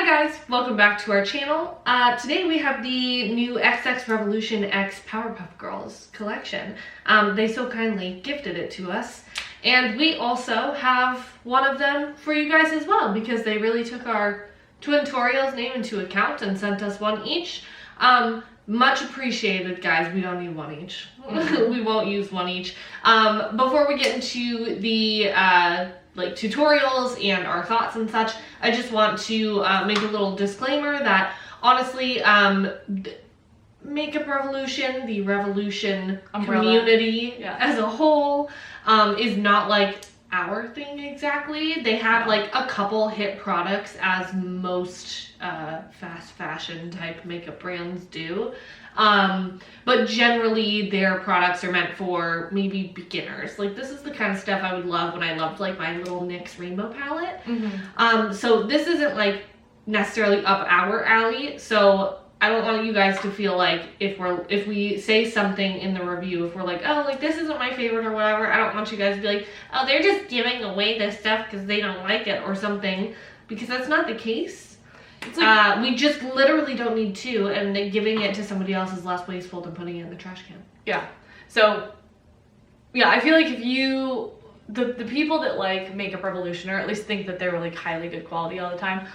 guys, welcome back to our channel. Today we have the new Xxrevolution X Powerpuff Girls collection. They so kindly gifted it to us. And we also have one of them for you guys as well, because they really took our Twintorials name into account and sent us one each. Much appreciated, guys. We don't need one each. We won't use one each. Before we get into the like tutorials and our thoughts and such, I just want to make a little disclaimer that honestly, Makeup Revolution, the Revolution community as a whole, is not like our thing exactly. They have like a couple hit products, as most fast fashion type makeup brands do. But generally their products are meant for maybe beginners. Like this is the kind of stuff I would love when I loved like my little NYX rainbow palette. So this isn't like necessarily up our alley. So I don't want you guys to feel like if we say something in the review, if we're like, oh, like this isn't my favorite or whatever, I don't want you guys to be like, oh, they're just giving away this stuff because they don't like it or something, because that's not the case. It's like, we just literally don't need to, and giving it to somebody else is less wasteful than putting it in the trash can. Yeah. So, yeah, I feel like if you, the people that like Makeup Revolution, or at least think that they're like highly good quality all the time,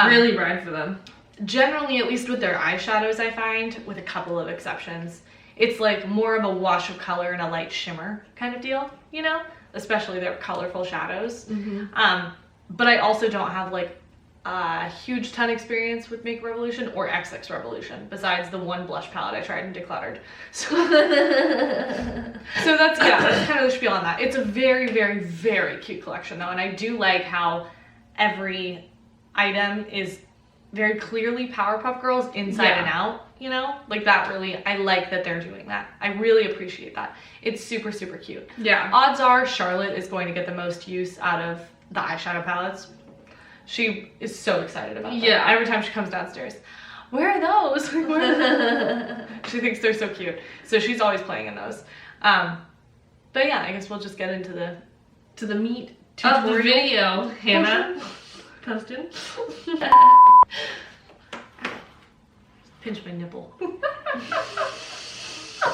really ride for them. Generally, at least with their eyeshadows, I find, with a couple of exceptions, it's like more of a wash of color and a light shimmer kind of deal, you know? Especially their colorful shadows. But I also don't have like a huge ton experience with Makeup Revolution or Xxrevolution, besides the one blush palette I tried and decluttered. So, so that's kind of the spiel on that. It's a very, very, very cute collection though, and I do like how every item is very clearly Powerpuff Girls inside and out, you know? Like that really, I like that they're doing that. I really appreciate that. It's super, super cute. Yeah. Odds are Charlotte is going to get the most use out of the eyeshadow palettes. She is so excited about them. Yeah. Every time she comes downstairs, where are those? Like, where are those? She thinks they're so cute. So she's always playing in those. But yeah, I guess we'll just get into the meat of the video, Hannah. Posted. Pinch my nipple.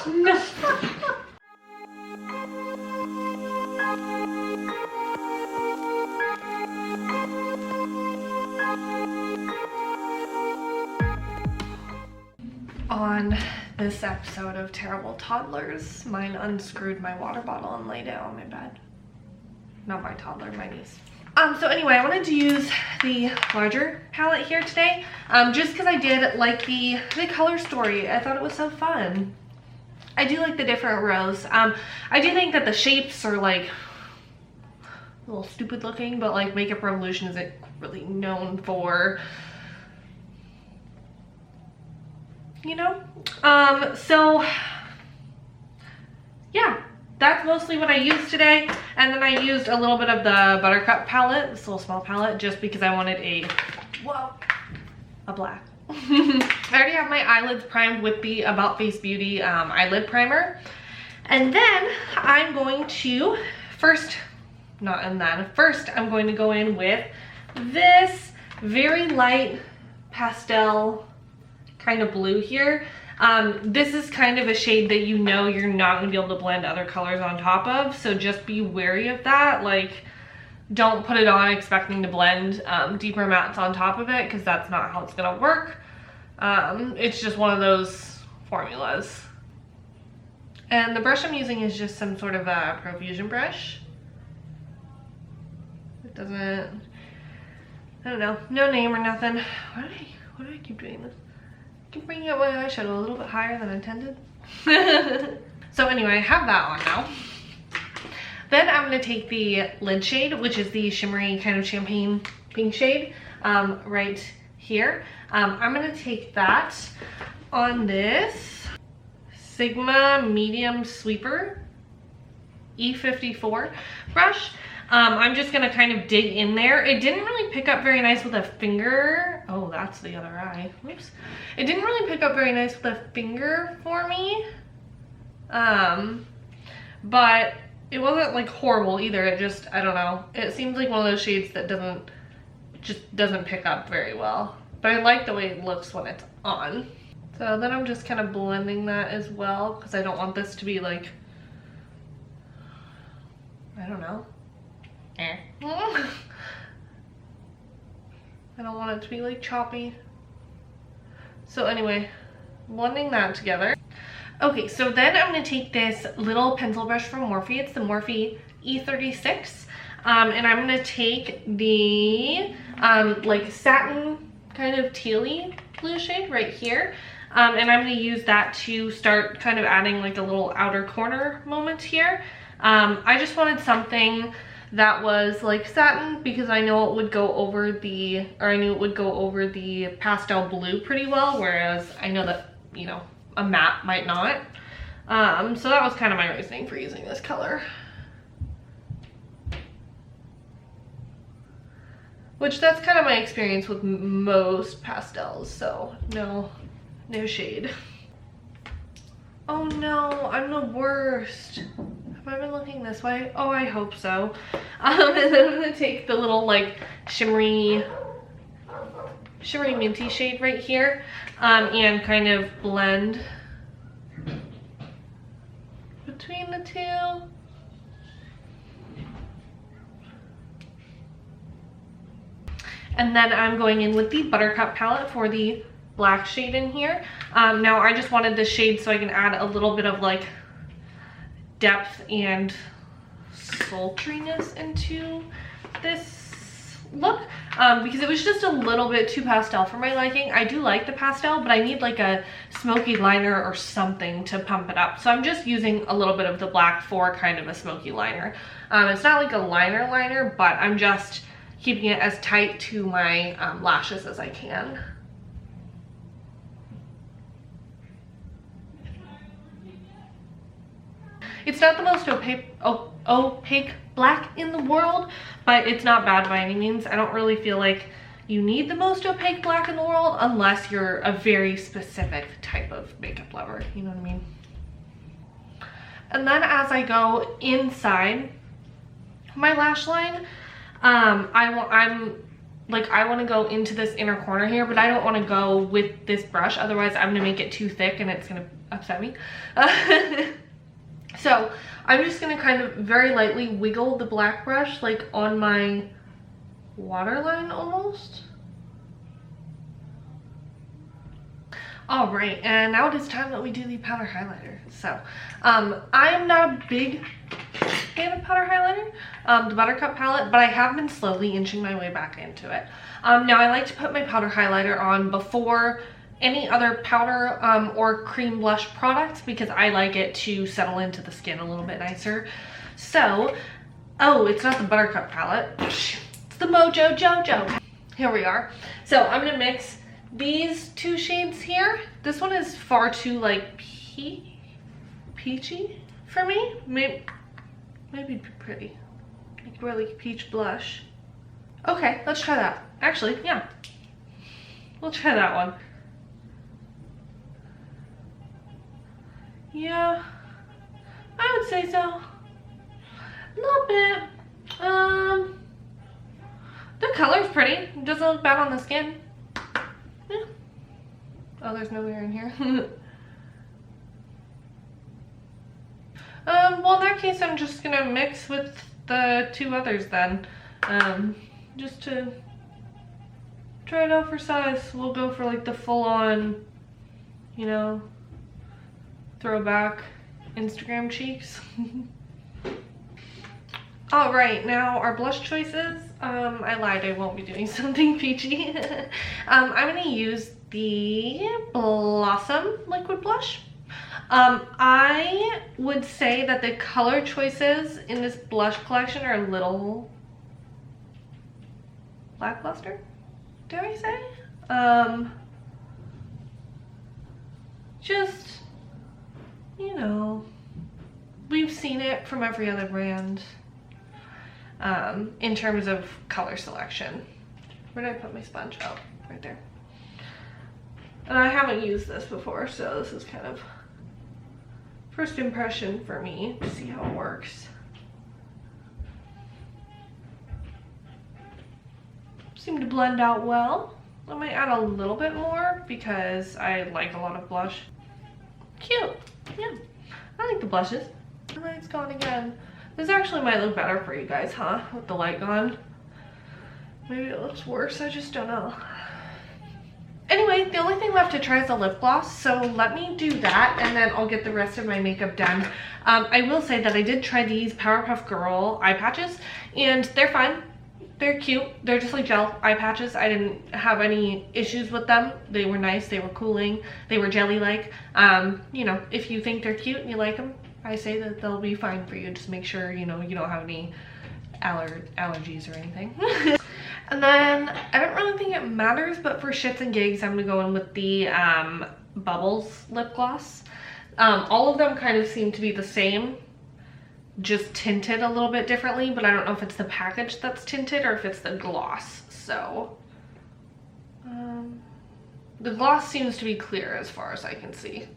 No. On this episode of Terrible Toddlers, mine unscrewed my water bottle and lay down on my bed. Not my toddler, my niece. So anyway, I wanted to use the larger palette here today, just because I did like the color story. I thought it was so fun. I do like the different rows. I do think that the shapes are like a little stupid looking, but like Makeup Revolution isn't really known for, you know? So yeah. That's mostly what I used today, and then I used a little bit of the Buttercup palette, this little small palette, just because I wanted a black. I already have my eyelids primed with the About Face Beauty eyelid primer, and then I'm going to first I'm going to go in with this very light pastel kind of blue here. This is kind of a shade that you know you're not going to be able to blend other colors on top of, so just be wary of that. Like, don't put it on expecting to blend deeper mattes on top of it, because that's not how it's going to work. It's just one of those formulas. And the brush I'm using is just some sort of a Profusion brush. It doesn't, I don't know, no name or nothing. Why do I keep doing this? Keep bringing up my eyeshadow a little bit higher than intended. So anyway, I have that on now. Then I'm going to take the lid shade, which is the shimmery kind of champagne pink shade, right here. I'm going to take that on this Sigma Medium Sweeper E54 brush. I'm just gonna kind of dig in there. It didn't really pick up very nice with a finger. Oh, that's the other eye. Whoops. It didn't really pick up very nice with a finger for me. But it wasn't like horrible either. It just, I don't know. It seems like one of those shades that doesn't just doesn't pick up very well. But I like the way it looks when it's on. So then I'm just kind of blending that as well, because I don't want this to be like, I don't know. I don't want it to be like choppy. So anyway, blending that together. Okay, so then I'm going to take this little pencil brush from Morphe. It's the Morphe E36. And I'm going to take the like satin kind of tealy blue shade right here. And I'm going to use that to start kind of adding like a little outer corner moment here. I just wanted something that was like satin because I know it would go over the, or I knew it would go over the pastel blue pretty well, whereas I know that, you know, a matte might not. So that was kind of my reasoning for using this color. Which that's kind of my experience with most pastels, so no shade. Oh no, I'm the worst. Have I been looking this way? Oh, I hope so. And then I'm gonna take the little like shimmery minty shade right here, and kind of blend between the two. And then I'm going in with the Buttercup palette for the black shade in here. Now I just wanted this shade so I can add a little bit of like depth and sultriness into this look, because it was just a little bit too pastel for my liking. I do like the pastel, but I need like a smoky liner or something to pump it up. So I'm just using a little bit of the black for kind of a smoky liner. It's not like a liner, but I'm just keeping it as tight to my lashes as I can. It's not the most opaque black in the world, but it's not bad by any means. I don't really feel like you need the most opaque black in the world unless you're a very specific type of makeup lover, you know what I mean? And then as I go inside my lash line, I want to go into this inner corner here, but I don't want to go with this brush, otherwise I'm going to make it too thick and it's going to upset me. So I'm just going to kind of very lightly wiggle the black brush like on my waterline almost. All right, and now it is time that we do the powder highlighter. So I am not a big fan of powder highlighter, the Buttercup palette, but I have been slowly inching my way back into it. Now I like to put my powder highlighter on before any other powder or cream blush products because I like it to settle into the skin a little bit nicer. So, oh, it's not the Buttercup palette, it's the Mojo Jojo. Here we are. So I'm gonna mix these two shades here. This one is far too like peachy for me. Maybe pretty, like really peach blush. Okay, let's try that. Actually, yeah, we'll try that one. Yeah, I would say so. A little bit. The color's pretty. It doesn't look bad on the skin. Yeah. Oh, there's no mirror in here. Well, in that case, I'm just gonna mix with the two others then. Just to try it out for size. We'll go for like the full-on, you know, throwback Instagram cheeks. All right, now our blush choices. I lied, I won't be doing something peachy. I'm gonna use the Blossom liquid blush. I would say that the color choices in this blush collection are a little lackluster, dare I say? Just, you know, we've seen it from every other brand in terms of color selection. Where did I put my sponge? Oh, right there. And I haven't used this before, so this is kind of first impression for me to see how it works. seem to blend out well. I might add a little bit more because I like a lot of blush. Cute. Yeah. I like the blushes. The light's gone again. This actually might look better for you guys, huh? With the light gone. Maybe it looks worse, I just don't know. Anyway, the only thing left to try is the lip gloss, so let me do that and then I'll get the rest of my makeup done. I will say that I did try these Powerpuff Girl eye patches and they're fine. They're cute. They're just like gel eye patches. I didn't have any issues with them. They were nice. They were cooling. They were jelly-like. You know, if you think they're cute and you like them, I say that they'll be fine for you. Just make sure, you know, you don't have any allergies or anything. And then, I don't really think it matters, but for shits and gigs, I'm going to go in with the Bubbles lip gloss. All of them kind of seem to be the same, just tinted a little bit differently, but I don't know if it's the package that's tinted or if it's the gloss. So, the gloss seems to be clear as far as I can see.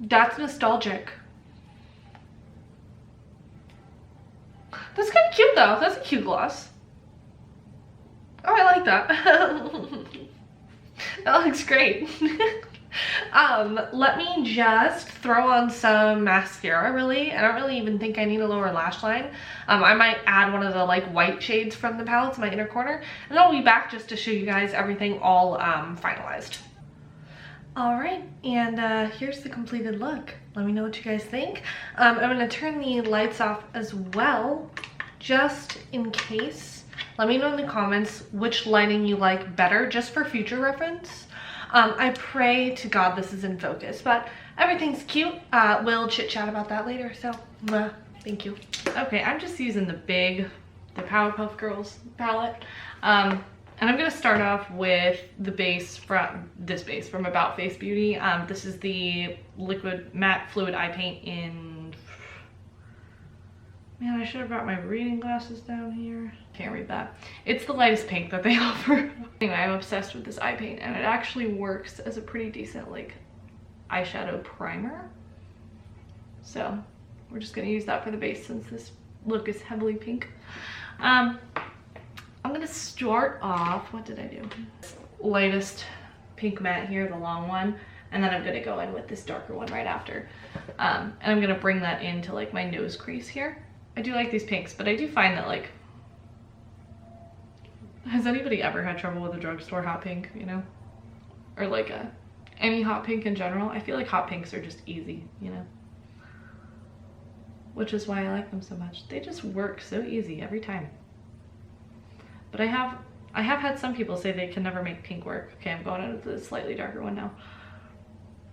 That's nostalgic. That's kind of cute though. That's a cute gloss. Oh, I like that. That looks great. Let me just throw on some mascara, really. I don't really even think I need a lower lash line. I might add one of the like white shades from the palette to my inner corner, and I'll be back just to show you guys everything all finalized. All right, and here's the completed look. Let me know what you guys think. I'm gonna turn the lights off as well, just in case. Let me know in the comments which lighting you like better, just for future reference. I pray to God this is in focus, but everything's cute. We'll chit chat about that later, so thank you. Okay, I'm just using the Powerpuff Girls palette. And I'm going to start off with the base from About Face Beauty. This is the liquid matte fluid eye paint in... Man, I should have brought my reading glasses down here. Can't read that. It's the lightest pink that they offer. Anyway, I'm obsessed with this eye paint, and it actually works as a pretty decent like eyeshadow primer. So we're just going to use that for the base since this look is heavily pink. I'm gonna start off, what did I do? Lightest pink matte here, the long one, and then I'm gonna go in with this darker one right after. And I'm gonna bring that into like my nose crease here. I do like these pinks, but I do find that like, has anybody ever had trouble with a drugstore hot pink, you know? Or like any hot pink in general? I feel like hot pinks are just easy, you know? Which is why I like them so much. They just work so easy every time. But I have had some people say they can never make pink work. Okay, I'm going into the slightly darker one now.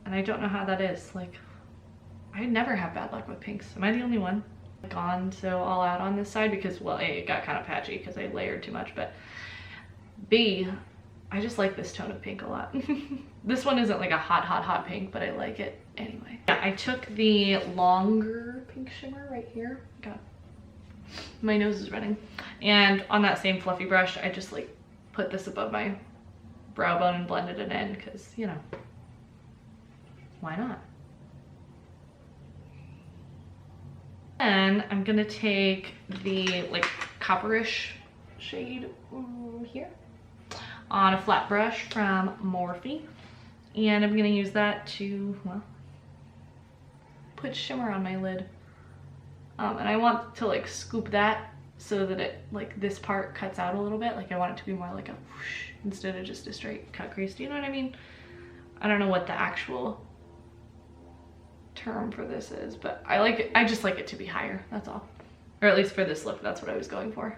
And I don't know how that is. Like, I never have bad luck with pinks. Am I the only one? Gone so all out on this side because, well, A, it got kind of patchy because I layered too much, but B, I just like this tone of pink a lot. This one isn't like a hot pink, but I like it anyway. Yeah, I took the longer pink shimmer right here. God, my nose is running. And on that same fluffy brush, I just like put this above my brow bone and blended it in because, you know, why not? And I'm gonna take the like copperish shade here on a flat brush from Morphe, and I'm gonna use that to, well, put shimmer on my lid. And I want to like scoop that so that it, like, this part cuts out a little bit. Like, I want it to be more like a whoosh instead of just a straight cut crease. Do you know what I mean? I don't know what the actual term for this is, but I like it. I just like it to be higher, that's all. Or at least for this look, that's what I was going for.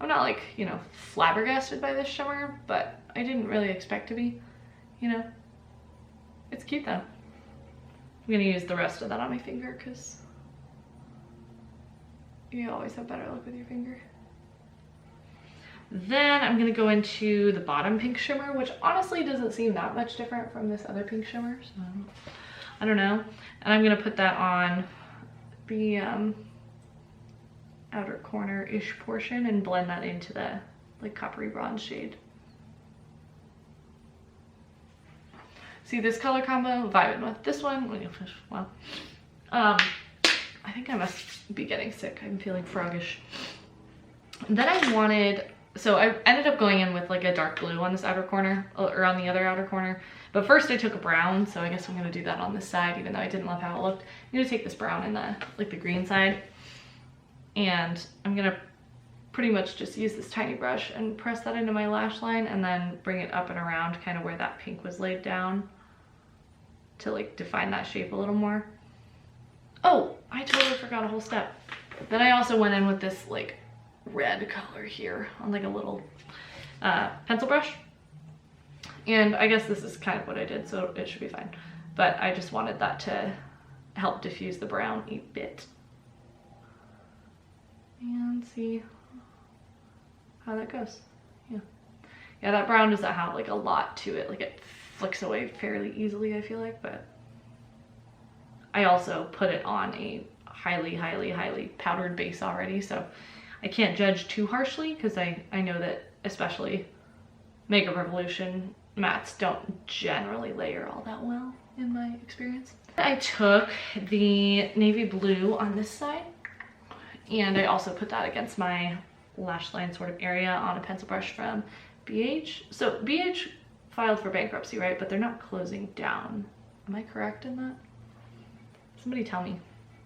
I'm not like, you know, flabbergasted by this shimmer, but I didn't really expect to be, you know. It's cute though. I'm gonna use the rest of that on my finger because you always have better luck with your finger. Then I'm gonna go into the bottom pink shimmer, which honestly doesn't seem that much different from this other pink shimmer, so I don't know. And I'm gonna put that on the outer corner-ish portion and blend that into the like coppery bronze shade. See this color combo, vibing with this one. Well, I think I must be getting sick. I'm feeling froggish. Then I wanted, so I ended up going in with like a dark blue on this outer corner, or on the other outer corner. But first I took a brown, so I guess I'm gonna do that on this side, even though I didn't love how it looked. I'm gonna take this brown in the, like the green side, and I'm gonna pretty much just use this tiny brush and press that into my lash line and then bring it up and around kind of where that pink was laid down to like define that shape a little more. Oh, I totally forgot a whole step. Then I also went in with this like red color here on like a little pencil brush. And I guess this is kind of what I did, so it should be fine. But I just wanted that to help diffuse the brown a bit. And see how that goes. Yeah. Yeah, that brown doesn't have like a lot to it. Like it flicks away fairly easily, I feel like, but I also put it on a highly powdered base already, so I can't judge too harshly because I know that especially Makeup Revolution mattes don't generally layer all that well in my experience. I took the navy blue on this side and I also put that against my lash line sort of area on a pencil brush from BH. So BH filed for bankruptcy, right? But they're not closing down. Am I correct in that? Somebody tell me.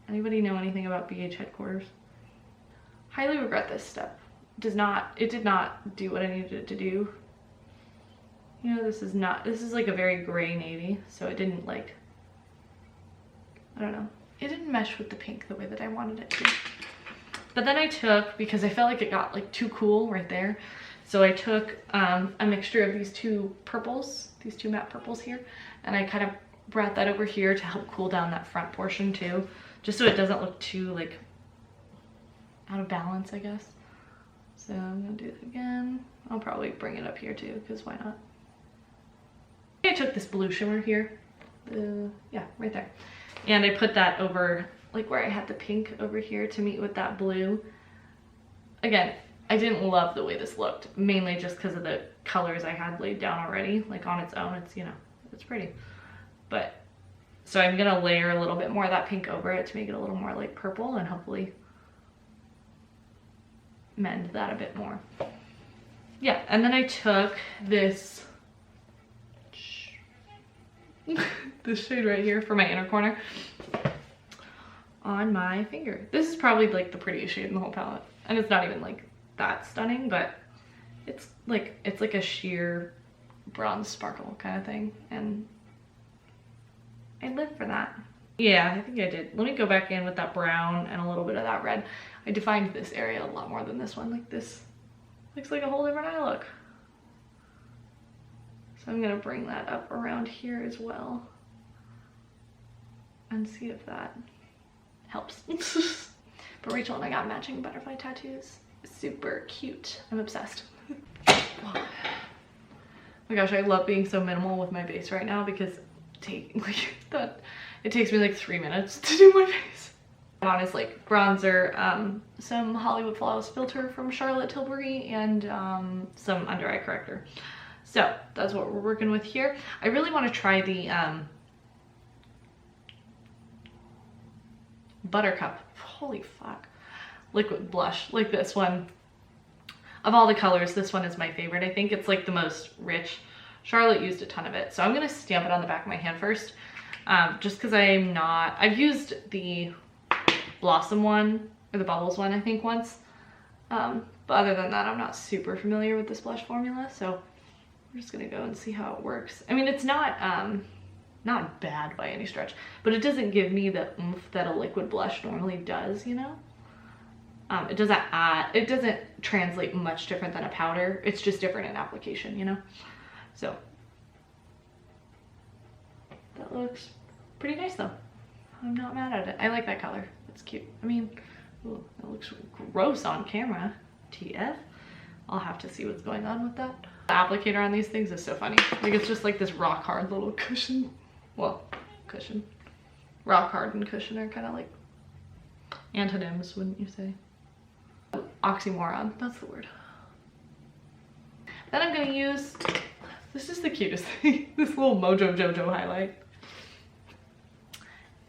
Anybody know anything about BH headquarters? Highly regret this step. It did not do what I needed it to do. You know, this is like a very gray navy, so it didn't like, I don't know. It didn't mesh with the pink the way that I wanted it to. But then I took, because I felt like it got like too cool right there, so I took a mixture of these two purples, these two matte purples here, and I kind of brought that over here to help cool down that front portion too, just so it doesn't look too like out of balance, I guess. So I'm gonna do it again. I'll probably bring it up here too, because why not? I took this blue shimmer here, yeah, right there, and I put that over like where I had the pink over here to meet with that blue. Again, I didn't love the way this looked, mainly just because of the colors I had laid down already. Like on its own, it's, you know, it's pretty. But, so I'm gonna layer a little bit more of that pink over it to make it a little more like purple and hopefully mend that a bit more. Yeah, and then I took this this shade right here for my inner corner on my finger. This is probably like the prettiest shade in the whole palette, and it's not even like that stunning, but it's like a sheer bronze sparkle kind of thing, and I live for that. Yeah, I think I did. Let me go back in with that brown and a little bit of that red. I defined this area a lot more than this one. Like this looks like a whole different eye look. So I'm gonna bring that up around here as well and see if that helps. But Rachel and I got matching butterfly tattoos. Super cute. I'm obsessed. Oh my gosh, I love being so minimal with my base right now because it takes me like 3 minutes to do my face. On is like bronzer, some Hollywood Flawless filter from Charlotte Tilbury, and some under eye corrector. So that's what we're working with here. I really want to try the Buttercup, holy fuck, liquid blush, like this one. Of all the colors, this one is my favorite. I think it's like the most rich. Charlotte used a ton of it, so I'm gonna stamp it on the back of my hand first, just because I've used the Blossom one, or the Bubbles one, I think once, but other than that, I'm not super familiar with this blush formula, so we're just gonna go and see how it works. I mean, it's not bad by any stretch, but it doesn't give me the oomph that a liquid blush normally does, you know? It doesn't translate much different than a powder. It's just different in application, you know? So that looks pretty nice though. I'm not mad at it. I like that color. It's cute. I mean, ooh, it looks gross on camera. TF. I'll have to see what's going on with that. The applicator on these things is so funny. Like, it's just like this rock hard little cushion. Well, cushion. Rock hard and cushion are kind of like antonyms, wouldn't you say? oxymoron. That's the word. Then I'm gonna use, this is the cutest thing, this little Mojo Jojo highlight.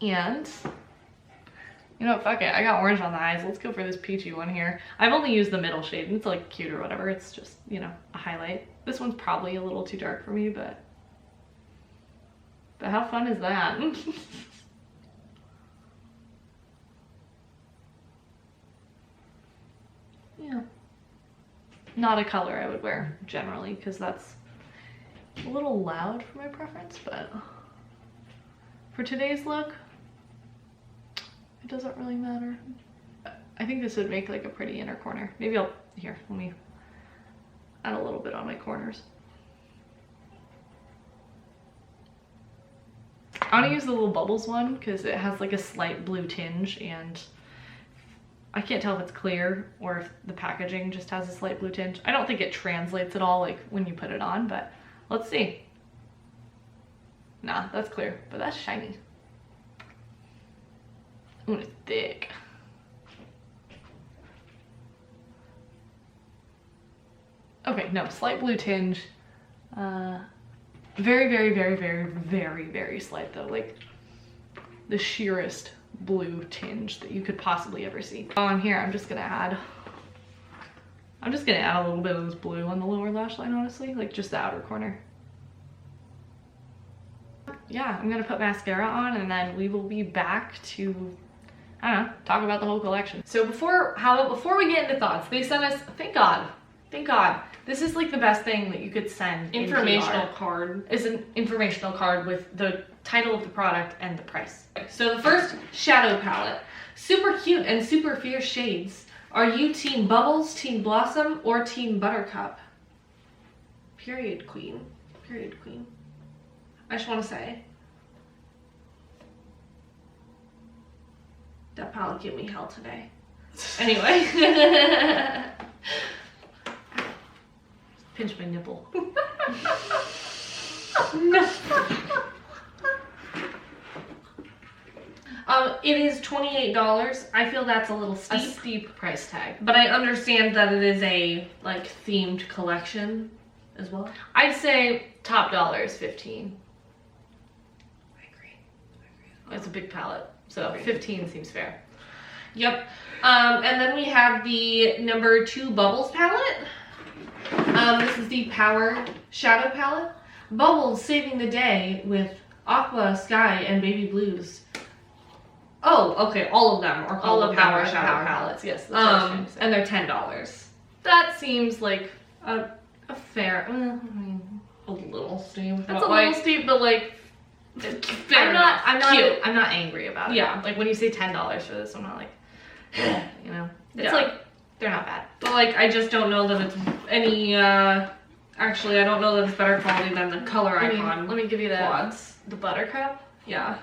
And, you know what, fuck it, I got orange on the eyes. Let's go for this peachy one here. I've only used the middle shade, and it's like cute or whatever. It's just, you know, a highlight. This one's probably a little too dark for me, but how fun is that? Yeah. Not a color I would wear generally, because that's a little loud for my preference, but for today's look, it doesn't really matter. I think this would make like a pretty inner corner. Maybe I'll, here, let me add a little bit on my corners. I want to use the little bubbles one because it has like a slight blue tinge, and I can't tell if it's clear or if the packaging just has a slight blue tinge. I don't think it translates at all like when you put it on, but let's see. Nah, that's clear, but that's shiny. Ooh, it's thick. Okay, no, slight blue tinge. Very, very, very, very, very, very slight though. Like the sheerest blue tinge that you could possibly ever see. On here, I'm just gonna add a little bit of this blue on the lower lash line, honestly, like just the outer corner. Yeah, I'm gonna put mascara on, and then we will be back to, I don't know, talk about the whole collection. So before we get into thoughts, they sent us, thank God, this is like the best thing that you could send. Informational card. Is an informational card with the title of the product and the price. So the first shadow palette, super cute and super fierce shades. Are you Team Bubbles, Team Blossom, or Team Buttercup? Period queen. Period queen. I just want to say, that palette gave me hell today. Anyway. Pinch my nipple. No. It is $28. I feel that's a little steep. A steep price tag. But I understand that it is a like themed collection as well. I'd say top dollar is $15. I agree. It's a big palette, so 15 seems fair. Yep. And then we have the number 2 Bubbles palette. This is the Power Shadow palette. Bubbles saving the day with Aqua, Sky, and Baby Blues. Oh, okay. All of them are called the Power Shadow palettes. Yes. That's what I was trying to say. And they're $10. That seems like a fair. I mean, a little steep. That's a little steep, but like, fair enough. I'm not angry about it. Yeah. Like when you say $10 for this, I'm not like, you know, it's Yeah. like they're not bad. But like, I just don't know that it's any. Actually, I don't know that it's better quality than the color icon. Let me give you quads. the Buttercup. Yeah.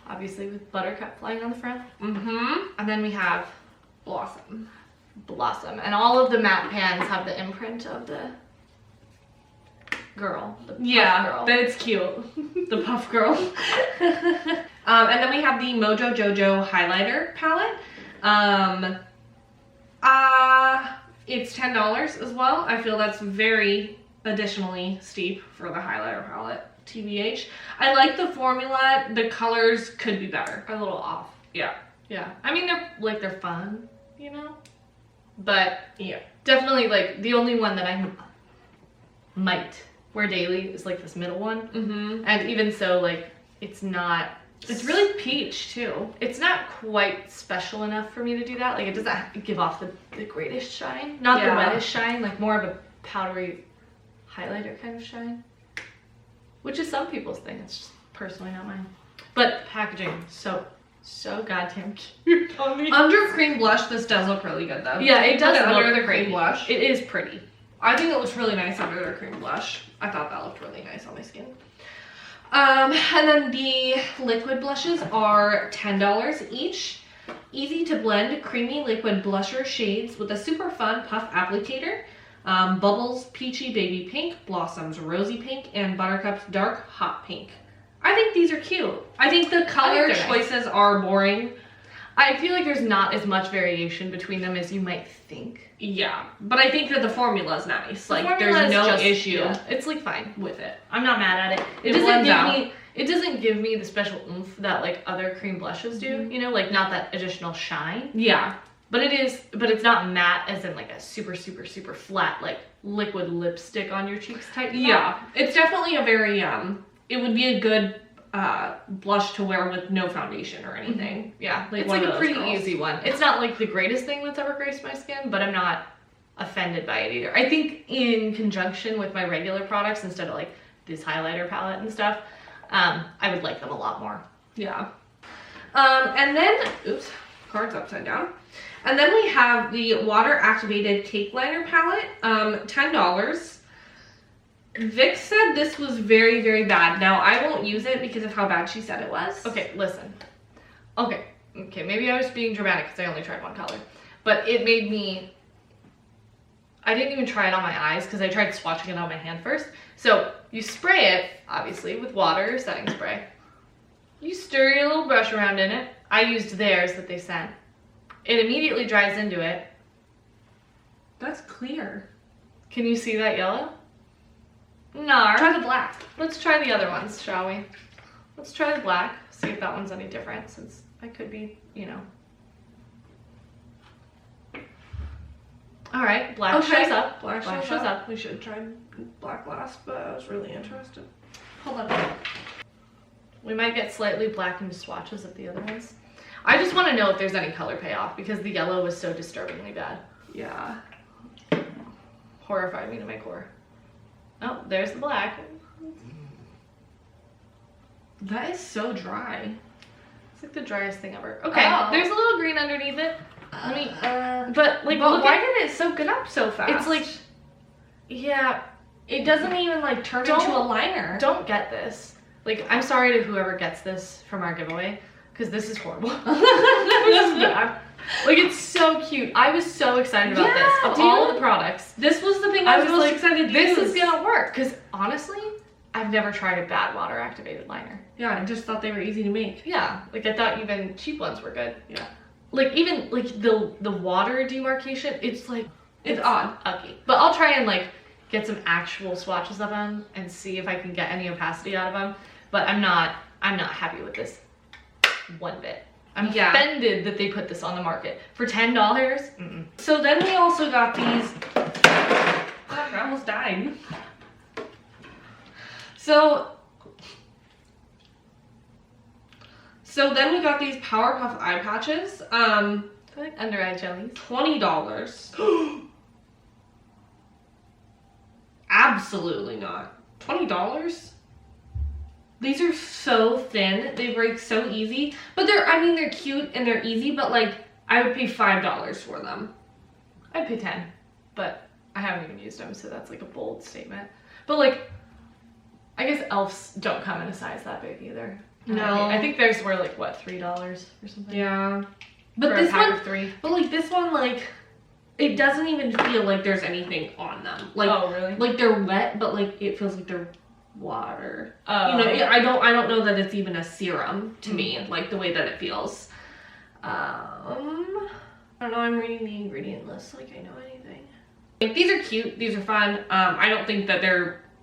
Obviously with Buttercup flying on the front. Mm-hmm. And then we have Blossom. And all of the matte pans have the imprint of the girl. The puff girl. But it's cute. The puff girl. And then we have the Mojo Jojo highlighter palette. It's $10 as well. I feel that's very additionally steep for the highlighter palette. TBH. I like the formula. The colors could be better. A little off. Yeah. Yeah. I mean, they're fun, you know? But Yeah. definitely like the only one that I might wear daily is like this middle one. Mm-hmm. And even so, like, it's really peach too. It's not quite special enough for me to do that. Like, it doesn't give off the greatest shine. Not the wettest shine, like more of a powdery highlighter kind of shine. Which is some people's thing. It's just personally not mine. But packaging, so goddamn cute on me. Under cream blush, this does look really good though. Yeah, it does look under the pretty. cream blush. It is pretty. I think it looks really nice under the cream blush. I thought that looked really nice on my skin. And then the liquid blushes are $10 each. Easy to blend creamy liquid blusher shades with a super fun puff applicator. Bubbles Peachy Baby Pink, Blossoms Rosy Pink, and Buttercup's Dark Hot Pink. I think these are cute. I think the color choices are boring. I feel like there's not as much variation between them as you might think. Yeah, but I think that the formula is nice. The like formula there's is no just- issue yeah, it's like fine. with it. I'm not mad at it. It blends out. It doesn't give me the special oomph that like other cream blushes do, you know, like not that additional shine. Yeah. But it's not matte as in like a super flat like liquid lipstick on your cheeks type. Yeah. It's definitely a very it would be a good blush to wear with no foundation or anything. Yeah, Like it's one like of a those pretty girls. easy one. It's not like the greatest thing that's ever graced my skin, but I'm not offended by it either. I think in conjunction with my regular products instead of like this highlighter palette and stuff, I would like them a lot more. Yeah. And then, oops, card's upside down. And then we have the water activated cake liner palette, $10. Vic said this was very, very bad. Now I won't use it because of how bad she said it was. Okay, listen. Okay, maybe I was being dramatic because I only tried one color. But it made me... I didn't even try it on my eyes because I tried swatching it on my hand first. So you spray it, obviously, with water or setting spray. You stir your little brush around in it. I used theirs that they sent. It immediately dries into it. That's clear. Can you see that yellow? No. Try the black. Let's try the other ones, shall we? Let's try the black, see if that one's any different, since I could be, you know. All right, black shows up. Black Black shows up. We should try black last, but I was really interested. Hold on. We might get slightly blackened swatches of the other ones. I just want to know if there's any color payoff because the yellow was so disturbingly bad. Yeah. Horrified me to my core. Oh, there's the black. That is so dry. It's like the driest thing ever. Okay, there's a little green underneath it. Let me, but like, But look why at, did it soak it up so fast? it's like, yeah, it doesn't even like turn into a liner. don't get this. Like, I'm sorry to whoever gets this from our giveaway, because this is horrible. This is bad. Like, it's so cute. I was so excited about this. Of all of the products, This was the thing I was most like, excited to this use. is gonna work. Because honestly, I've never tried a bad water activated liner. Yeah, I just thought they were easy to make. Yeah, like I thought even cheap ones were good. Yeah. Like even like the water demarcation, it's like It's odd. ugly. But I'll try and like get some actual swatches of them and see if I can get any opacity out of them. But I'm not happy with this one bit. I'm offended that they put this on the market for $10. Mm-mm. So then we also got these. Oh, I almost died. So then we got these Powerpuff Eye Patches. They're like under eye jellies. $20. Absolutely not. $20? These are so thin. They break so easy. But they're cute and they're easy, but like I would pay $5 for them. I'd pay 10, but I haven't even used them, so that's like a bold statement. But like, I guess elves don't come in a size that big either. No. I think theirs were like what, $3 or something. Yeah. But for this a pack one, of 3. but like this one, like it doesn't even feel like there's anything on them. Like, oh really? like they're wet, but like it feels like they're water. Oh. You know, I don't know that it's even a serum to me, like the way that it feels. I don't know, I'm reading the ingredient list like I know anything. Like these are cute, these are fun. I don't think that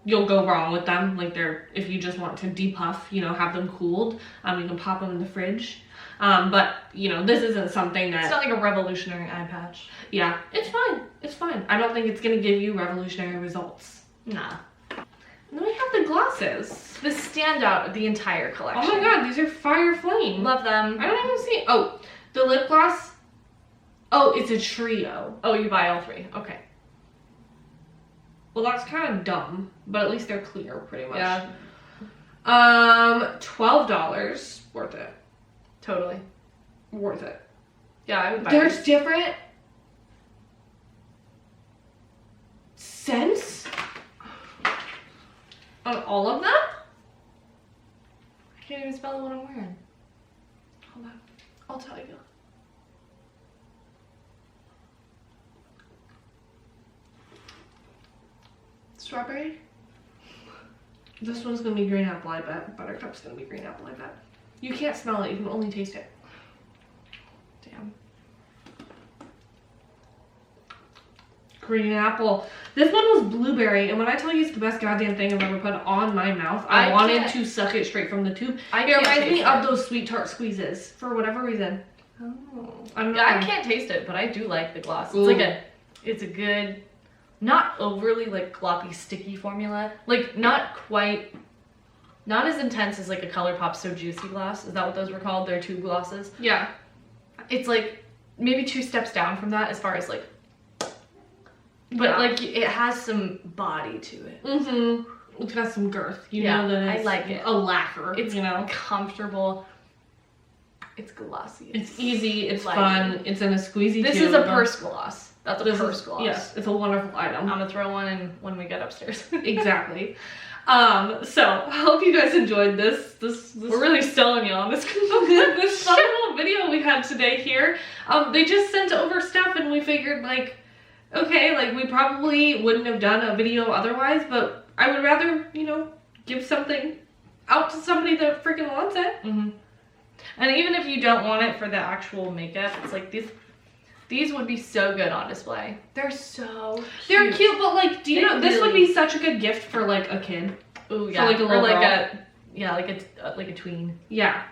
you'll go wrong with them. Like if you just want to depuff, you know, have them cooled, you can pop them in the fridge. But you know, this isn't something that... It's not like a revolutionary eye patch. Yeah, it's fine. It's fine. I don't think it's gonna give you revolutionary results. Nah. And then we have the glosses. The standout of the entire collection. Oh my god, these are fire flame. Love them. I don't even see... Oh, the lip gloss. Oh, it's a trio. Oh, you buy all 3. Okay. Well, that's kind of dumb, but at least they're clear, pretty much. Yeah. $12. Worth it. Totally. Worth it. Yeah, I would buy There's these. different scents on all of them? I can't even spell what I'm wearing. Hold on. I'll tell you. Strawberry. This one's gonna be green apple, I bet. Buttercup's gonna be green apple, I bet. You can't smell it, you can only taste it. Yum. Green apple. This one was blueberry, and when I tell you it's the best goddamn thing I've ever put on my mouth, I wanted to suck it straight from the tube. It reminds me of those sweet tart squeezes for whatever reason. Oh. I don't know. Yeah, I can't taste it, but I do like the gloss. Ooh. It's a good, not overly like gloppy, sticky formula. Like not as intense as like a ColourPop So Juicy gloss. Is that what those were called? They're tube glosses. Yeah. It's like maybe 2 steps down from that as far as like, but like it has some body to it. Mm-hmm. It's got some girth. You know that it's I like it. A lacquer. It's you know, comfortable. It's glossy. It's easy. It's light. fun. It's in a squeezy This tube. is a purse gloss. That's a purse gloss. Yes, it's a wonderful item. I'm gonna throw one in when we get upstairs. Exactly. So I hope you guys enjoyed this. We're really selling you on this. This fun little video we had today here. They just sent over stuff, and we figured like, okay, like we probably wouldn't have done a video otherwise, but I would rather, you know, give something out to somebody that freaking wants it. Mm-hmm. And even if you don't want it for the actual makeup, it's like these would be so good on display. They're so cute. They're cute, but like, do you know, this would be such a good gift for like a kid. Ooh, yeah. For like a little girl. like a tween. Yeah.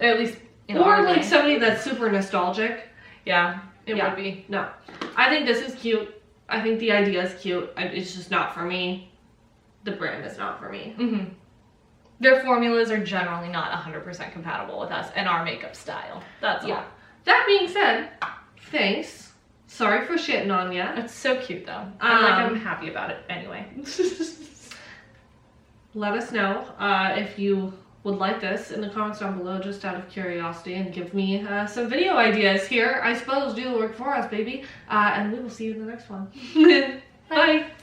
Or at least, or like somebody that's super nostalgic. Yeah, it would be. No. I think this is cute. I think the idea is cute. It's just not for me. The brand is not for me. Mm-hmm. Their formulas are generally not 100% compatible with us and our makeup style. That's all. That being said, thanks. Sorry for shitting on ya. It's so cute though. I'm happy about it anyway. Let us know if you would like this in the comments down below, just out of curiosity, and give me some video ideas here. I suppose do the work for us, baby. And we will see you in the next one. Bye.